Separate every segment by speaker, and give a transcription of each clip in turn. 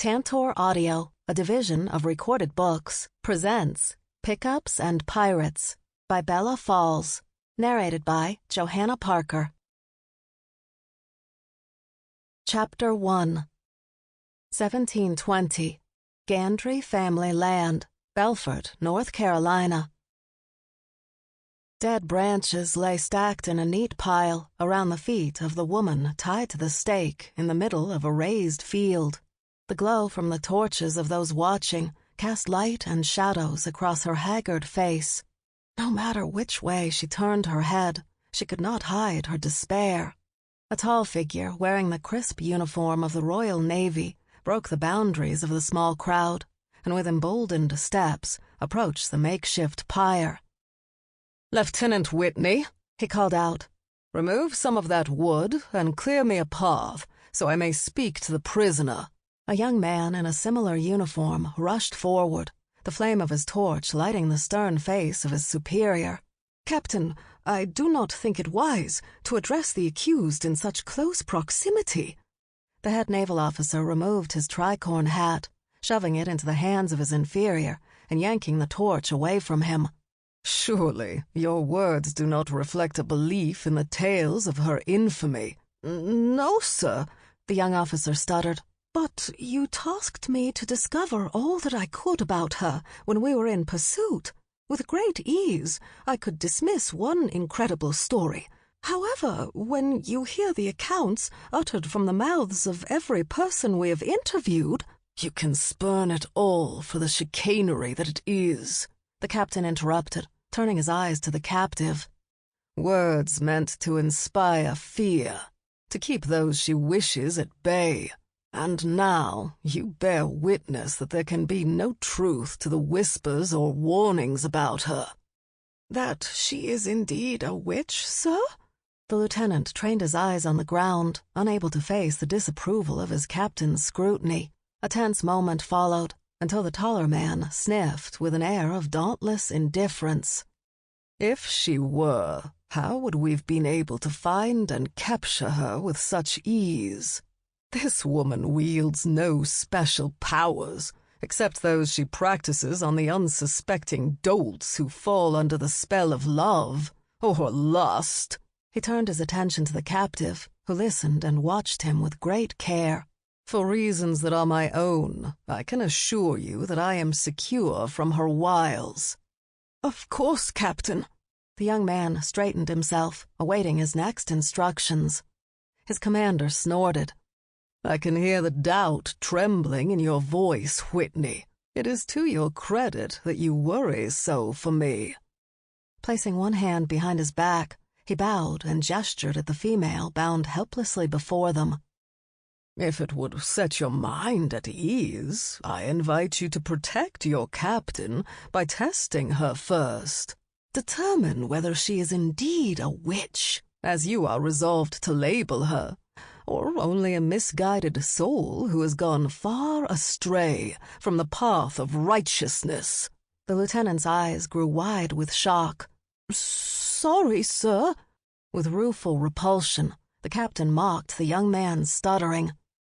Speaker 1: Tantor Audio, a division of Recorded Books, presents Pickups and Pirates by Bella Falls, narrated by Johanna Parker. Chapter 1. 1720. Gandry Family Land, Belfort, North Carolina. Dead branches lay stacked in a neat pile around the feet of the woman tied to the stake in the middle of a raised field. The glow from the torches of those watching cast light and shadows across her haggard face. No matter which way she turned her head, she could not hide her despair. A tall figure wearing the crisp uniform of the Royal Navy broke the boundaries of the small crowd and with emboldened steps approached the makeshift pyre. "Lieutenant Whitney," he called out, "remove some of that wood and clear me a path so I may speak to the prisoner." A young man in a similar uniform rushed forward, the flame of his torch lighting the stern face of his superior. "Captain, I do not think it wise to address the accused in such close proximity." The head naval officer removed his tricorn hat, shoving it into the hands of his inferior and yanking the torch away from him. "Surely your words do not reflect a belief in the tales of her infamy." "No, sir," the young officer stuttered. "But you tasked me to discover all that I could about her when we were in pursuit. With great ease, I could dismiss one incredible story. However, when you hear the accounts uttered from the mouths of every person we have interviewed—" "You can spurn it all for the chicanery that it is," the captain interrupted, turning his eyes to the captive. "Words meant to inspire fear, to keep those she wishes at bay. And now you bear witness that there can be no truth to the whispers or warnings about her." "That she is indeed a witch, sir?" The lieutenant trained his eyes on the ground, unable to face the disapproval of his captain's scrutiny. A tense moment followed, until the taller man sniffed with an air of dauntless indifference. "If she were, how would we've been able to find and capture her with such ease? This woman wields no special powers, except those she practices on the unsuspecting dolts who fall under the spell of love, or lust." He turned his attention to the captive, who listened and watched him with great care. "For reasons that are my own, I can assure you that I am secure from her wiles." "Of course, Captain." The young man straightened himself, awaiting his next instructions. His commander snorted. "I can hear the doubt trembling in your voice, Whitney. It is to your credit that you worry so for me." Placing one hand behind his back, he bowed and gestured at the female bound helplessly before them. "If it would set your mind at ease, I invite you to protect your captain by testing her first. Determine whether she is indeed a witch, as you are resolved to label her, or only a misguided soul who has gone far astray from the path of righteousness." The lieutenant's eyes grew wide with shock. "Sorry, sir." With rueful repulsion, the captain mocked the young man's stuttering.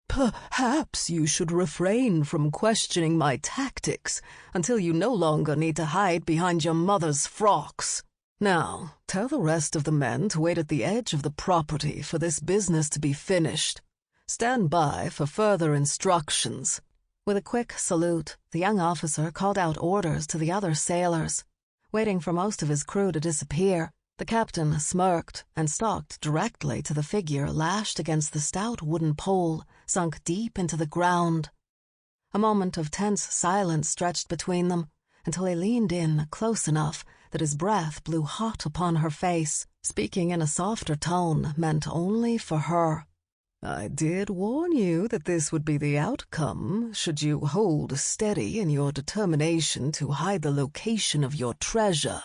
Speaker 1: "Perhaps you should refrain from questioning my tactics until you no longer need to hide behind your mother's frocks. Now, tell the rest of the men to wait at the edge of the property for this business to be finished. Stand by for further instructions." With a quick salute, the young officer called out orders to the other sailors. Waiting for most of his crew to disappear, the captain smirked and stalked directly to the figure lashed against the stout wooden pole sunk deep into the ground. A moment of tense silence stretched between them until he leaned in close enough that his breath blew hot upon her face, speaking in a softer tone meant only for her. "I did warn you that this would be the outcome should you hold steady in your determination to hide the location of your treasure."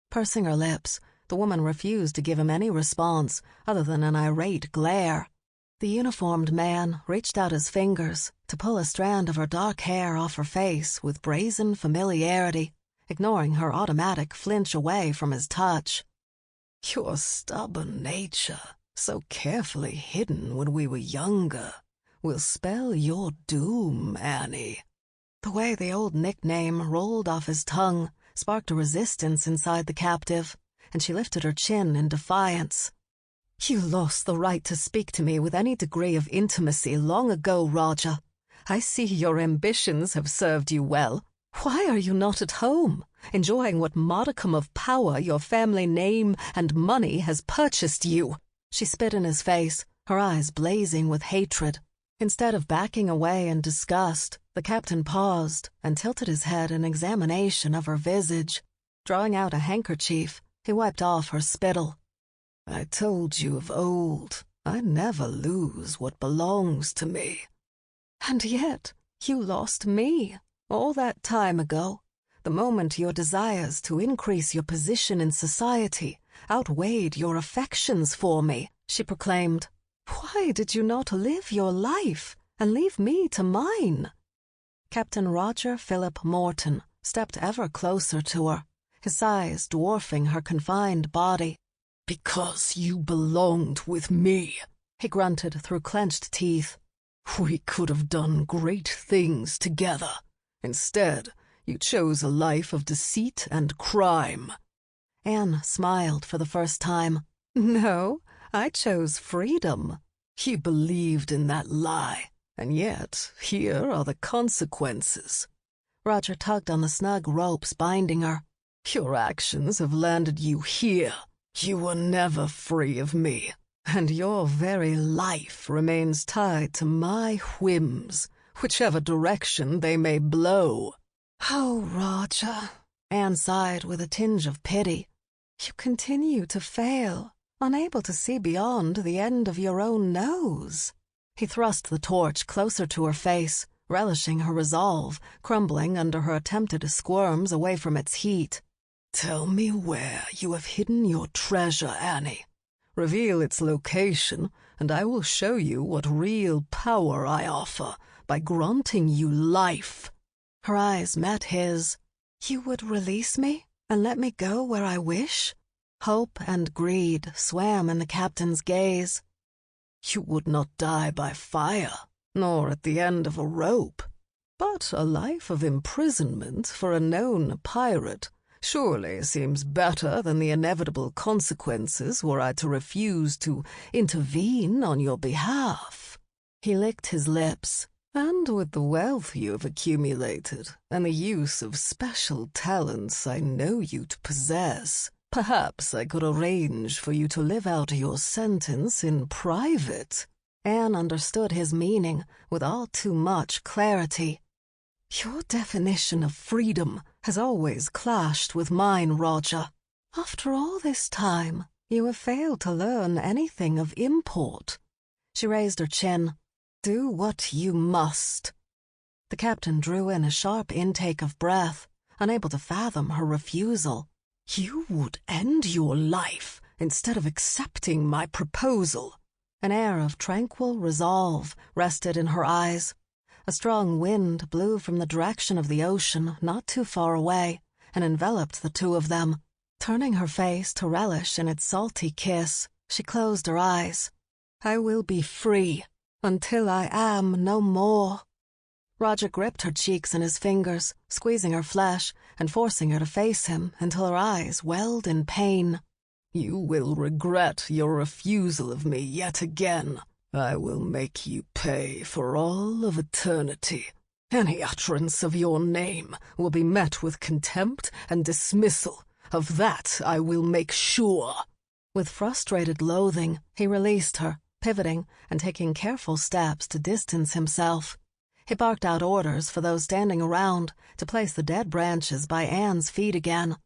Speaker 1: Pursing her lips, the woman refused to give him any response other than an irate glare. The uniformed man reached out his fingers to pull a strand of her dark hair off her face with brazen familiarity, ignoring her automatic flinch away from his touch. "Your stubborn nature, so carefully hidden when we were younger, will spell your doom, Annie." The way the old nickname rolled off his tongue sparked a resistance inside the captive, and she lifted her chin in defiance. "You lost the right to speak to me with any degree of intimacy long ago, Roger. I see your ambitions have served you well. Why are you not at home, enjoying what modicum of power your family name and money has purchased you?" She spit in his face, her eyes blazing with hatred. Instead of backing away in disgust, the captain paused and tilted his head in examination of her visage. Drawing out a handkerchief, he wiped off her spittle. "I told you of old, I never lose what belongs to me." "And yet, you lost me, all that time ago, the moment your desires to increase your position in society outweighed your affections for me," she proclaimed. "Why did you not live your life and leave me to mine?" Captain Roger Philip Morton stepped ever closer to her, his size dwarfing her confined body. "Because you belonged with me," he grunted through clenched teeth. "We could have done great things together. Instead, you chose a life of deceit and crime." Anne smiled for the first time. "No, I chose freedom." "You believed in that lie, and yet here are the consequences." Roger tugged on the snug ropes binding her. "Your actions have landed you here. You were never free of me, and your very life remains tied to my whims, whichever direction they may blow." "Oh, Roger," Anne sighed with a tinge of pity. "You continue to fail, unable to see beyond the end of your own nose." He thrust the torch closer to her face, relishing her resolve, crumbling under her attempted squirms away from its heat. "Tell me where you have hidden your treasure, Annie. Reveal its location, and I will show you what real power I offer by granting you life." Her eyes met his. "You would release me and let me go where I wish?" Hope and greed swam in the captain's gaze. "You would not die by fire, nor at the end of a rope, but a life of imprisonment for a known pirate surely seems better than the inevitable consequences were I to refuse to intervene on your behalf." He licked his lips. "And with the wealth you have accumulated and the use of special talents I know you to possess, perhaps I could arrange for you to live out your sentence in private." Anne understood his meaning with all too much clarity. "Your definition of freedom has always clashed with mine, Roger. After all this time, you have failed to learn anything of import." She raised her chin. "Do what you must." The captain drew in a sharp intake of breath, unable to fathom her refusal. "You would end your life instead of accepting my proposal." An air of tranquil resolve rested in her eyes. A strong wind blew from the direction of the ocean not too far away and enveloped the two of them. Turning her face to relish in its salty kiss, she closed her eyes. "I will be free until I am no more." Roger gripped her cheeks in his fingers, squeezing her flesh and forcing her to face him until her eyes welled in pain. "You will regret your refusal of me yet again. I will make you pay for all of eternity. Any utterance of your name will be met with contempt and dismissal. Of that I will make sure." With frustrated loathing, he released her, pivoting and taking careful steps to distance himself. He barked out orders for those standing around to place the dead branches by Anne's feet again.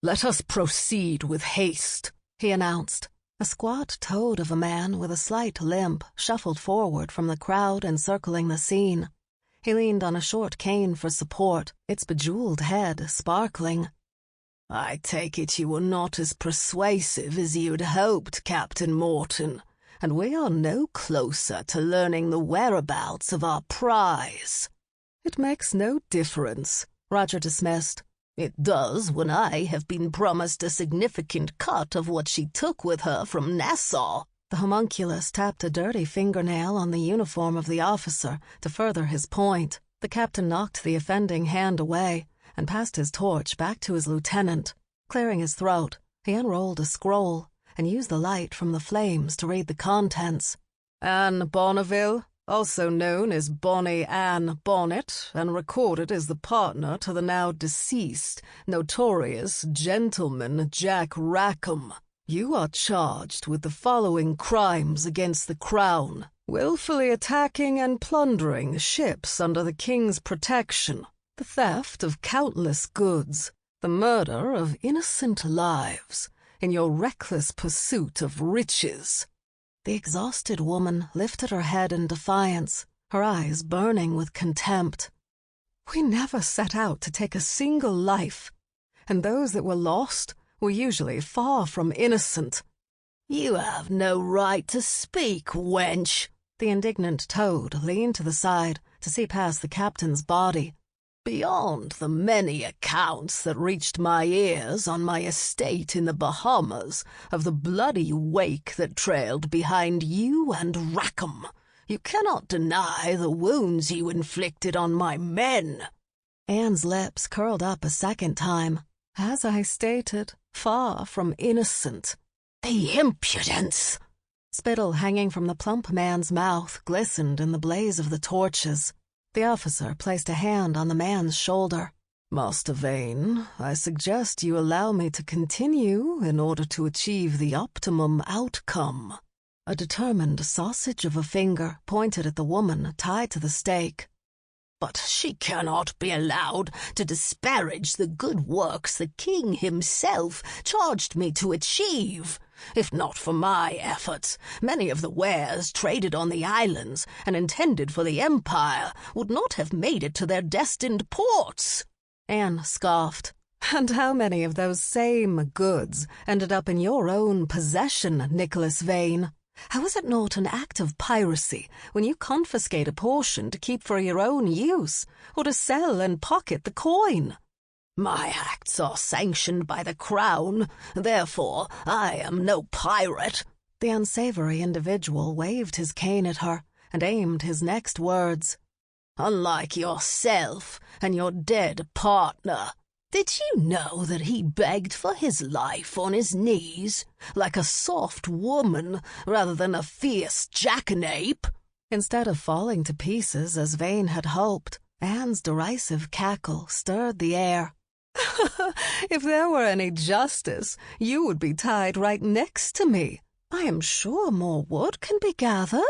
Speaker 1: "Let us proceed with haste," he announced. A squat toad of a man with a slight limp shuffled forward from the crowd encircling the scene. He leaned on a short cane for support, its bejeweled head sparkling. "I take it you were not as persuasive as you'd hoped, Captain Morton, and we are no closer to learning the whereabouts of our prize." "It makes no difference," Roger dismissed. "It does when I have been promised a significant cut of what she took with her from Nassau." The homunculus tapped a dirty fingernail on the uniform of the officer to further his point. The captain knocked the offending hand away and passed his torch back to his lieutenant. Clearing his throat, he unrolled a scroll and used the light from the flames to read the contents. Anne Bonneville, also known as Bonny Ann Bonnet, and recorded as the partner to the now deceased, notorious gentleman Jack Rackham. You are charged with the following crimes against the Crown: willfully attacking and plundering ships under the King's protection, the theft of countless goods, the murder of innocent lives, in your reckless pursuit of riches. The exhausted woman lifted her head in defiance, her eyes burning with contempt. We never set out to take a single life, and those that were lost were usually far from innocent. You have no right to speak, wench. The indignant Toad leaned to the side to see past the captain's body. Beyond the many accounts that reached my ears on my estate in the Bahamas of the bloody wake that trailed behind you and Rackham, you cannot deny the wounds you inflicted on my men. Anne's lips curled up a second time. As I stated, far from innocent. The impudence! Spittle hanging from the plump man's mouth glistened in the blaze of the torches. The officer placed a hand on the man's shoulder. Master Vane, I suggest you allow me to continue in order to achieve the optimum outcome. A determined sausage of a finger pointed at the woman tied to the stake. But she cannot be allowed to disparage the good works the king himself charged me to achieve. If not for my efforts, many of the wares traded on the islands and intended for the Empire would not have made it to their destined ports. Anne scoffed. And how many of those same goods ended up in your own possession, Nicholas Vane? How is it not an act of piracy when you confiscate a portion to keep for your own use, or to sell and pocket the coin? My acts are sanctioned by the Crown, therefore I am no pirate. The unsavory individual waved his cane at her and aimed his next words. Unlike yourself and your dead partner, did you know that he begged for his life on his knees, like a soft woman rather than a fierce jackanape? Instead of falling to pieces as Vane had hoped, Anne's derisive cackle stirred the air. If there were any justice, you would be tied right next to me. I am sure more wood can be gathered.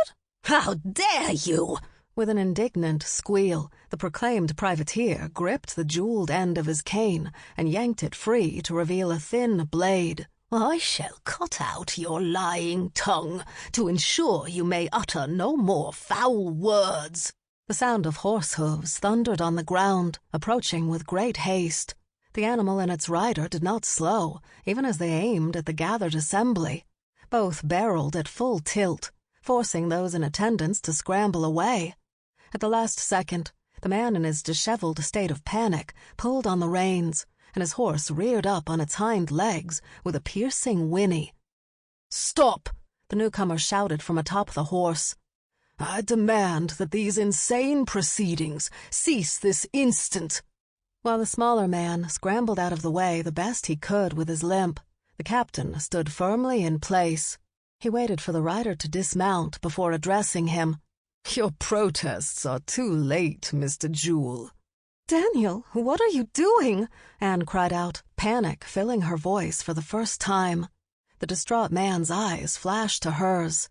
Speaker 1: How dare you! With an indignant squeal, the proclaimed privateer gripped the jeweled end of his cane and yanked it free to reveal a thin blade. I shall cut out your lying tongue to ensure you may utter no more foul words. The sound of horse hooves thundered on the ground, approaching with great haste. The animal and its rider did not slow, even as they aimed at the gathered assembly. Both barreled at full tilt, forcing those in attendance to scramble away. At the last second, the man in his disheveled state of panic pulled on the reins, and his horse reared up on its hind legs with a piercing whinny. "Stop!" the newcomer shouted from atop the horse. "I demand that these insane proceedings cease this instant." While the smaller man scrambled out of the way the best he could with his limp, the captain stood firmly in place. He waited for the rider to dismount before addressing him. "Your protests are too late, Mr. Jewell." "Daniel, what are you doing?" Anne cried out, panic filling her voice for the first time. The distraught man's eyes flashed to hers.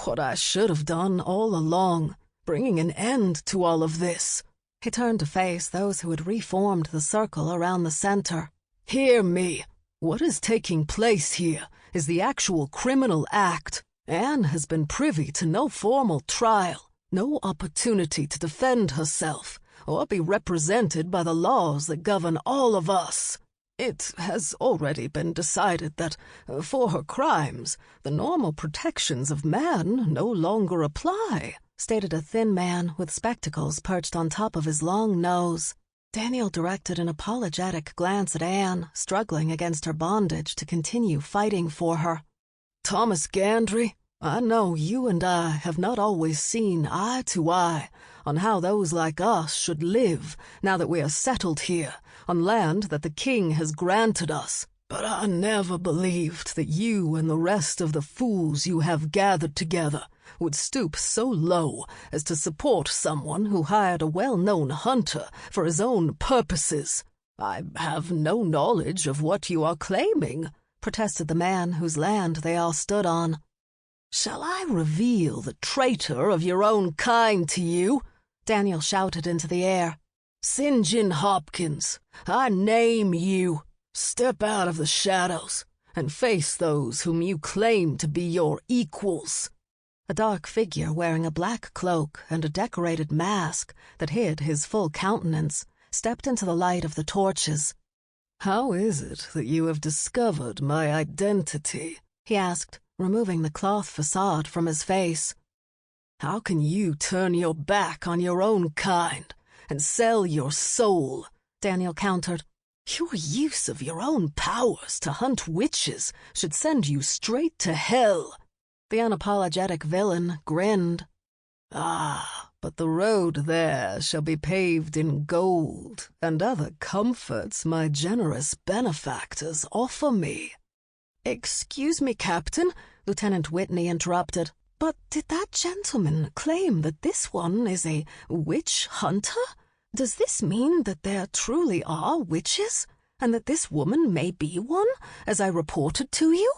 Speaker 1: "What I should have done all along, bringing an end to all of this." He turned to face those who had reformed the circle around the center. "Hear me. What is taking place here is the actual criminal act. Anne has been privy to no formal trial, no opportunity to defend herself, or be represented by the laws that govern all of us. It has already been decided that, for her crimes, the normal protections of man no longer apply," stated a thin man with spectacles perched on top of his long nose. Daniel directed an apologetic glance at Anne, struggling against her bondage to continue fighting for her. "Thomas Gandry, I know you and I have not always seen eye to eye on how those like us should live now that we are settled here on land that the king has granted us. But I never believed that you and the rest of the fools you have gathered together would stoop so low as to support someone who hired a well-known hunter for his own purposes. I have no knowledge of what you are claiming, protested the man whose land they all stood on. Shall I reveal the traitor of your own kind to you? Daniel shouted into the air. St. John Hopkins, I name you. Step out of the shadows and face those whom you claim to be your equals. A dark figure wearing a black cloak and a decorated mask that hid his full countenance stepped into the light of the torches. How is it that you have discovered my identity? He asked, removing the cloth facade from his face. How can you turn your back on your own kind and sell your soul? Daniel countered. Your use of your own powers to hunt witches should send you straight to hell. The unapologetic villain grinned. Ah, but the road there shall be paved in gold and other comforts my generous benefactors offer me. Excuse me, Captain, Lieutenant Whitney interrupted, but did that gentleman claim that this one is a witch hunter? Does this mean that there truly are witches, and that this woman may be one, as I reported to you?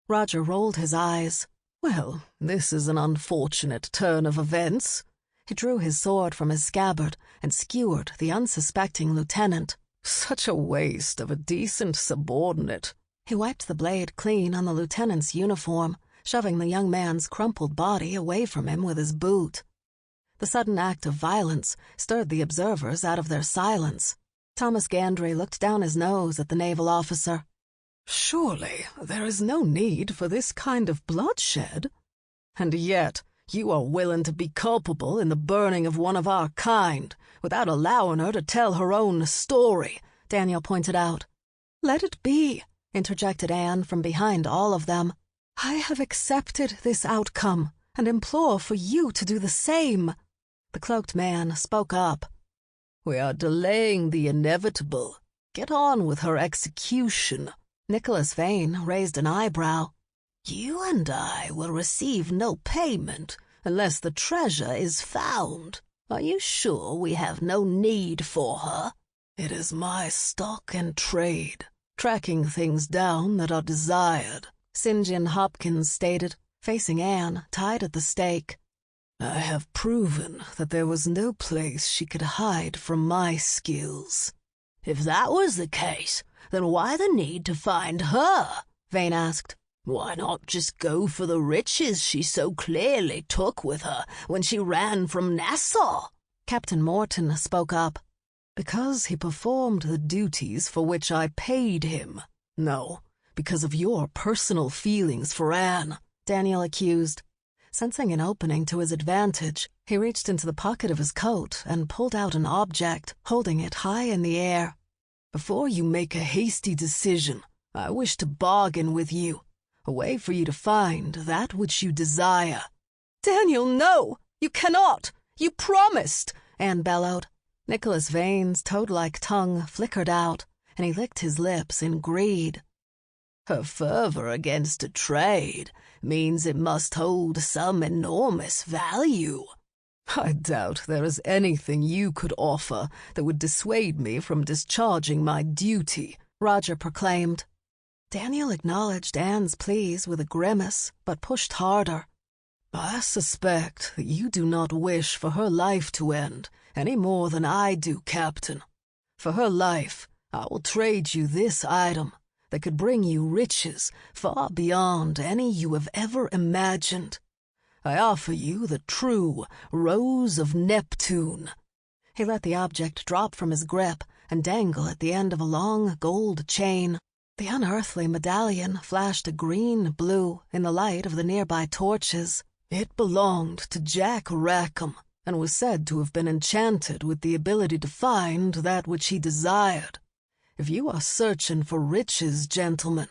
Speaker 1: Roger rolled his eyes. Well, this is an unfortunate turn of events. He drew his sword from his scabbard and skewered the unsuspecting lieutenant. Such a waste of a decent subordinate. He wiped the blade clean on the lieutenant's uniform, shoving the young man's crumpled body away from him with his boot. The sudden act of violence stirred the observers out of their silence. Thomas Gandry looked down his nose at the naval officer. Surely there is no need for this kind of bloodshed. And yet you are willing to be culpable in the burning of one of our kind, without allowing her to tell her own story, Daniel pointed out. Let it be, interjected Anne from behind all of them. I have accepted this outcome, and implore for you to do the same. The cloaked man spoke up. We are delaying the inevitable. Get on with her execution. Nicholas Vane raised an eyebrow. You and I will receive no payment unless the treasure is found. Are you sure we have no need for her? It is my stock and trade, tracking things down that are desired, St. John Hopkins stated, facing Anne tied at the stake. I have proven that there was no place she could hide from my skills. If that was the case, then why the need to find her? Vane asked. Why not just go for the riches she so clearly took with her when she ran from Nassau? Captain Morton spoke up. Because he performed the duties for which I paid him. No, because of your personal feelings for Anne, Daniel accused. Sensing an opening to his advantage, he reached into the pocket of his coat and pulled out an object, holding it high in the air. Before you make a hasty decision, I wish to bargain with you, a way for you to find that which you desire. Daniel, no! You cannot! You promised! Anne bellowed. Nicholas Vane's toad-like tongue flickered out, and he licked his lips in greed. Her fervor against a trade means it must hold some enormous value. I doubt there is anything you could offer that would dissuade me from discharging my duty, Roger proclaimed. Daniel acknowledged Anne's pleas with a grimace, but pushed harder. I suspect that you do not wish for her life to end any more than I do, Captain. For her life, I will trade you this item that could bring you riches far beyond any you have ever imagined. I offer you the true Rose of Neptune. He let the object drop from his grip and dangle at the end of a long gold chain. The unearthly medallion flashed a green blue in the light of the nearby torches. It belonged to Jack Rackham and was said to have been enchanted with the ability to find that which he desired. If you are searching for riches, gentlemen,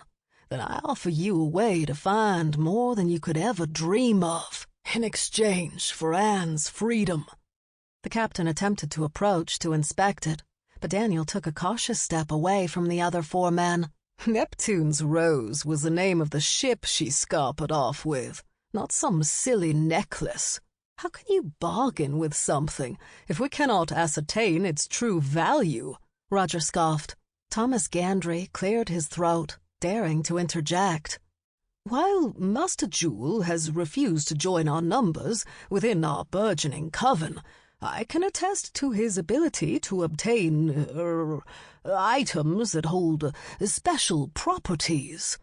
Speaker 1: then I offer you a way to find more than you could ever dream of, in exchange for Anne's freedom." The captain attempted to approach to inspect it, but Daniel took a cautious step away from the other 4 men. "Neptune's Rose was the name of the ship she scarpered off with, not some silly necklace. How can you bargain with something if we cannot ascertain its true value?" Roger scoffed. Thomas Gandry cleared his throat, daring to interject. "While Master Jewell has refused to join our numbers within our burgeoning coven, I can attest to his ability to obtain, items that hold special properties."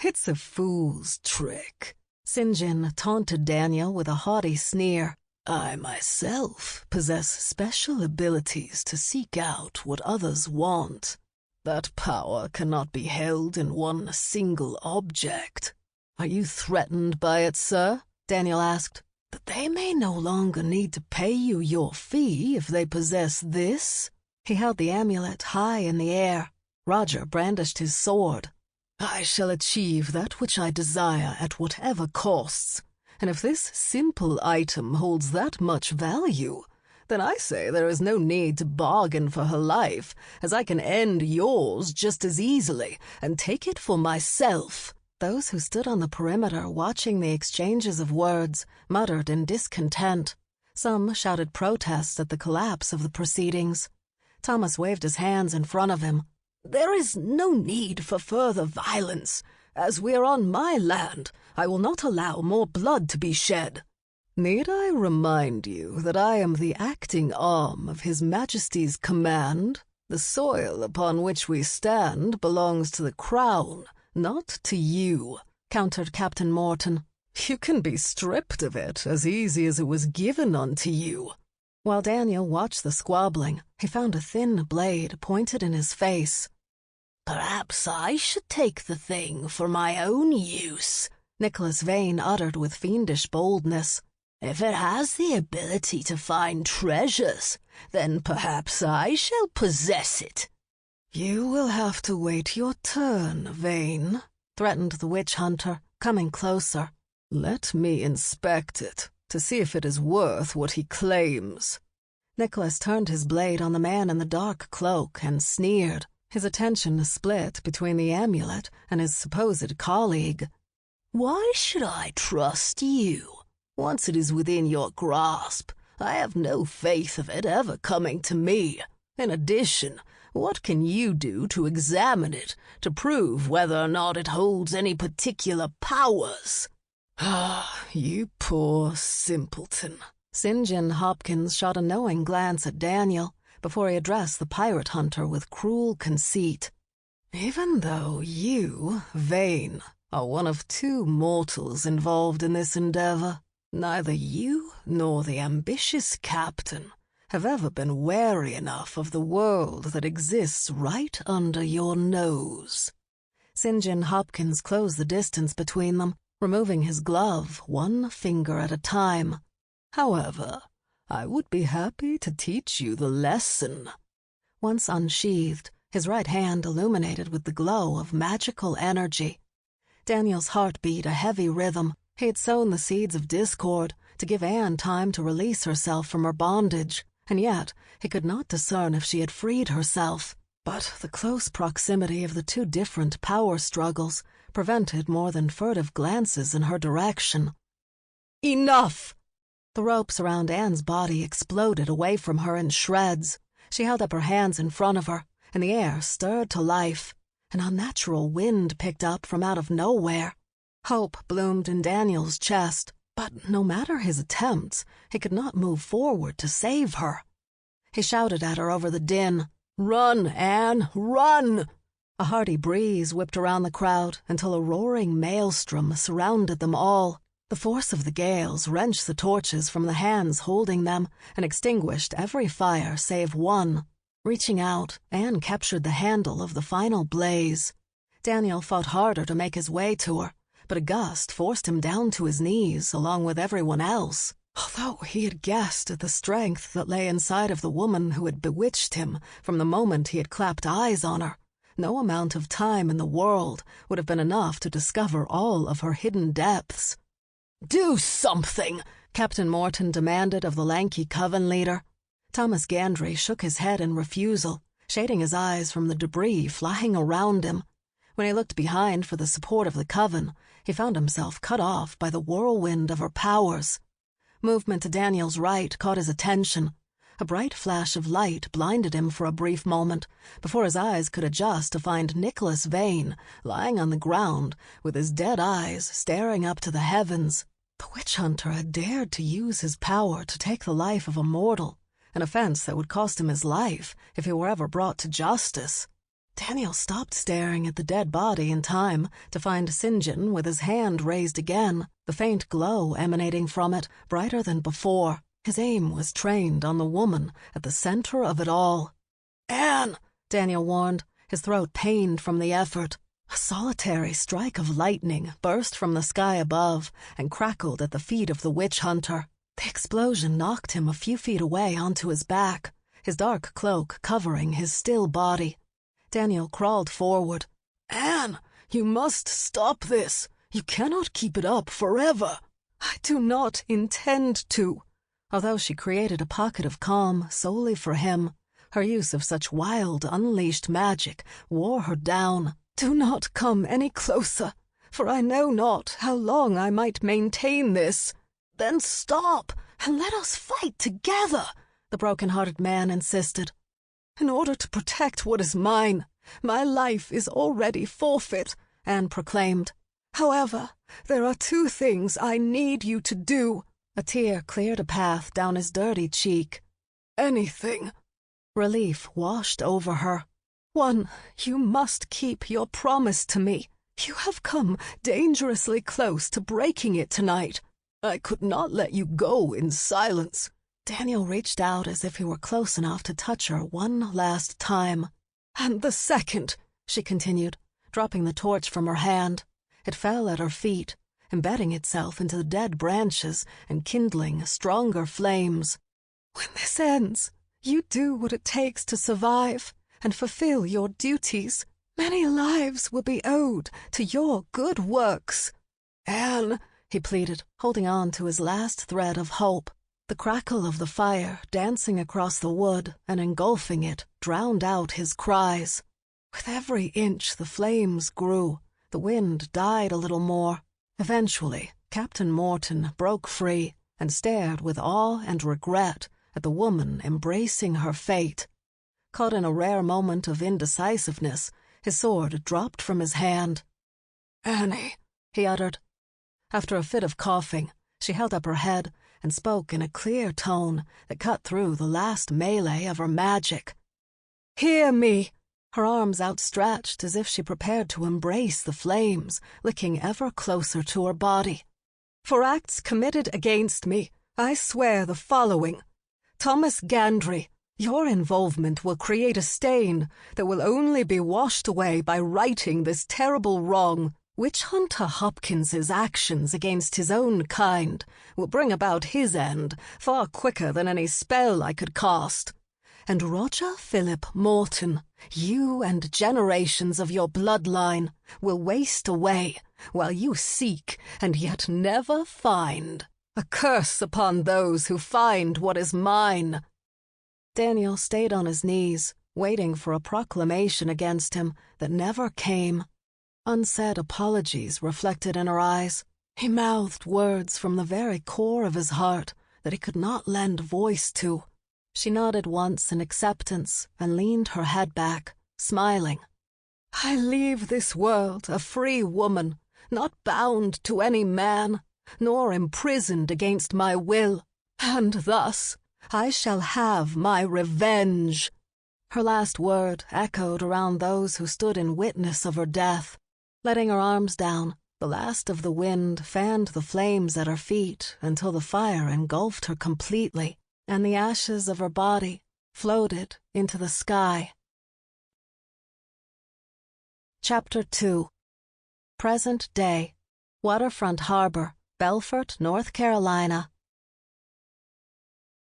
Speaker 1: "It's a fool's trick." St. John taunted Daniel with a haughty sneer. "I myself possess special abilities to seek out what others want. That power cannot be held in one single object." "Are you threatened by it, sir?" Daniel asked. "That they may no longer need to pay you your fee if they possess this." He held the amulet high in the air. Roger brandished his sword. "I shall achieve that which I desire at whatever costs, and if this simple item holds that much value, then I say there is no need to bargain for her life, as I can end yours just as easily and take it for myself." Those who stood on the perimeter watching the exchanges of words muttered in discontent. Some shouted protests at the collapse of the proceedings. Thomas waved his hands in front of him. "There is no need for further violence. As we are on my land, I will not allow more blood to be shed." "Need I remind you that I am the acting arm of His Majesty's command? The soil upon which we stand belongs to the Crown, not to you," countered Captain Morton. "You can be stripped of it as easy as it was given unto you." While Daniel watched the squabbling, he found a thin blade pointed in his face. "Perhaps I should take the thing for my own use," Nicholas Vane uttered with fiendish boldness. "If it has the ability to find treasures, then perhaps I shall possess it." "You will have to wait your turn, Vane," threatened the witch hunter, coming closer. "Let me inspect it, to see if it is worth what he claims." Nicholas turned his blade on the man in the dark cloak and sneered, his attention split between the amulet and his supposed colleague. "Why should I trust you? Once it is within your grasp, I have no faith of it ever coming to me. In addition, what can you do to examine it, to prove whether or not it holds any particular powers?" "Ah, you poor simpleton." St. John Hopkins shot a knowing glance at Daniel before he addressed the pirate hunter with cruel conceit. "Even though you, Vane, are one of 2 mortals involved in this endeavor, neither you nor the ambitious captain have ever been wary enough of the world that exists right under your nose." St. John Hopkins closed the distance between them, removing his glove 1 finger at a time. "However, I would be happy to teach you the lesson." Once unsheathed, his right hand illuminated with the glow of magical energy. Daniel's heart beat a heavy rhythm. He had sown the seeds of discord to give Anne time to release herself from her bondage, and yet he could not discern if she had freed herself. But the close proximity of the 2 different power struggles prevented more than furtive glances in her direction. "Enough!" The ropes around Anne's body exploded away from her in shreds. She held up her hands in front of her, and the air stirred to life. An unnatural wind picked up from out of nowhere. Hope bloomed in Daniel's chest, but no matter his attempts, he could not move forward to save her. He shouted at her over the din. "Run, Anne, run!" A hearty breeze whipped around the crowd until a roaring maelstrom surrounded them all. The force of the gales wrenched the torches from the hands holding them and extinguished every fire save one. Reaching out, Anne captured the handle of the final blaze. Daniel fought harder to make his way to her, but a gust forced him down to his knees along with everyone else. Although he had guessed at the strength that lay inside of the woman who had bewitched him from the moment he had clapped eyes on her, No amount of time in the world would have been enough to discover all of her hidden depths. "Do something!" Captain Morton demanded of the lanky coven leader. Thomas Gandry shook his head in refusal, shading his eyes from the debris flying around him. When he looked behind for the support of the coven, he found himself cut off by the whirlwind of her powers. Movement to Daniel's right caught his attention. A bright flash of light blinded him for a brief moment, before his eyes could adjust to find Nicholas Vane lying on the ground with his dead eyes staring up to the heavens. The witch hunter had dared to use his power to take the life of a mortal, an offense that would cost him his life if he were ever brought to justice. Daniel stopped staring at the dead body in time to find St. John with his hand raised again, the faint glow emanating from it brighter than before. His aim was trained on the woman at the center of it all. "Anne!" Daniel warned, his throat pained from the effort. A solitary strike of lightning burst from the sky above and crackled at the feet of the witch hunter. The explosion knocked him a few feet away onto his back, his dark cloak covering his still body. Daniel crawled forward. "Anne, you must stop this. You cannot keep it up forever." "I do not intend to." Although she created a pocket of calm solely for him, her use of such wild, unleashed magic wore her down. "Do not come any closer, for I know not how long I might maintain this." "Then stop, and let us fight together," the broken-hearted man insisted. "In order to protect what is mine, my life is already forfeit," Anne proclaimed. "However, there are 2 things I need you to do." A tear cleared a path down his dirty cheek. "Anything." Relief washed over her. "1, you must keep your promise to me. You have come dangerously close to breaking it tonight." "I could not let you go in silence." Daniel reached out as if he were close enough to touch her one last time. "And the 2nd," she continued, dropping the torch from her hand. It fell at her feet, embedding itself into the dead branches and kindling stronger flames. "When this ends, you do what it takes to survive and fulfill your duties. Many lives will be owed to your good works." "Anne," he pleaded, holding on to his last thread of hope. The crackle of the fire dancing across the wood and engulfing it drowned out his cries. With every inch the flames grew, the wind died a little more. Eventually, Captain Morton broke free and stared with awe and regret at the woman embracing her fate. Caught in a rare moment of indecisiveness, his sword dropped from his hand. "Annie," he uttered. After a fit of coughing, she held up her head and spoke in a clear tone that cut through the last melee of her magic. "Hear me!" Her arms outstretched as if she prepared to embrace the flames, licking ever closer to her body. "For acts committed against me, I swear the following. Thomas Gandry, your involvement will create a stain that will only be washed away by righting this terrible wrong. Witch Hunter Hopkins's actions against his own kind will bring about his end far quicker than any spell I could cast. And Roger Philip Morton, you and generations of your bloodline will waste away while you seek and yet never find. A curse upon those who find what is mine." Daniel stayed on his knees, waiting for a proclamation against him that never came. Unsaid apologies reflected in her eyes. He mouthed words from the very core of his heart that he could not lend voice to. She nodded once in acceptance and leaned her head back, smiling. "I leave this world a free woman, not bound to any man, nor imprisoned against my will, and thus I shall have my revenge." Her last word echoed around those who stood in witness of her death. Letting her arms down, the last of the wind fanned the flames at her feet until the fire engulfed her completely, and the ashes of her body floated into the sky. Chapter 2. Present Day. Waterfront Harbor, Belfort, North Carolina.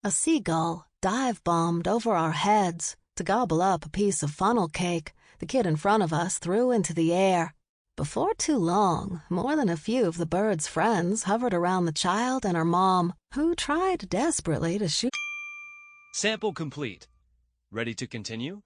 Speaker 1: A seagull dive-bombed over our heads to gobble up a piece of funnel cake the kid in front of us threw into the air. Before too long, more than a few of the bird's friends hovered around the child and her mom, who tried desperately to shoot.
Speaker 2: Sample complete. Ready to continue?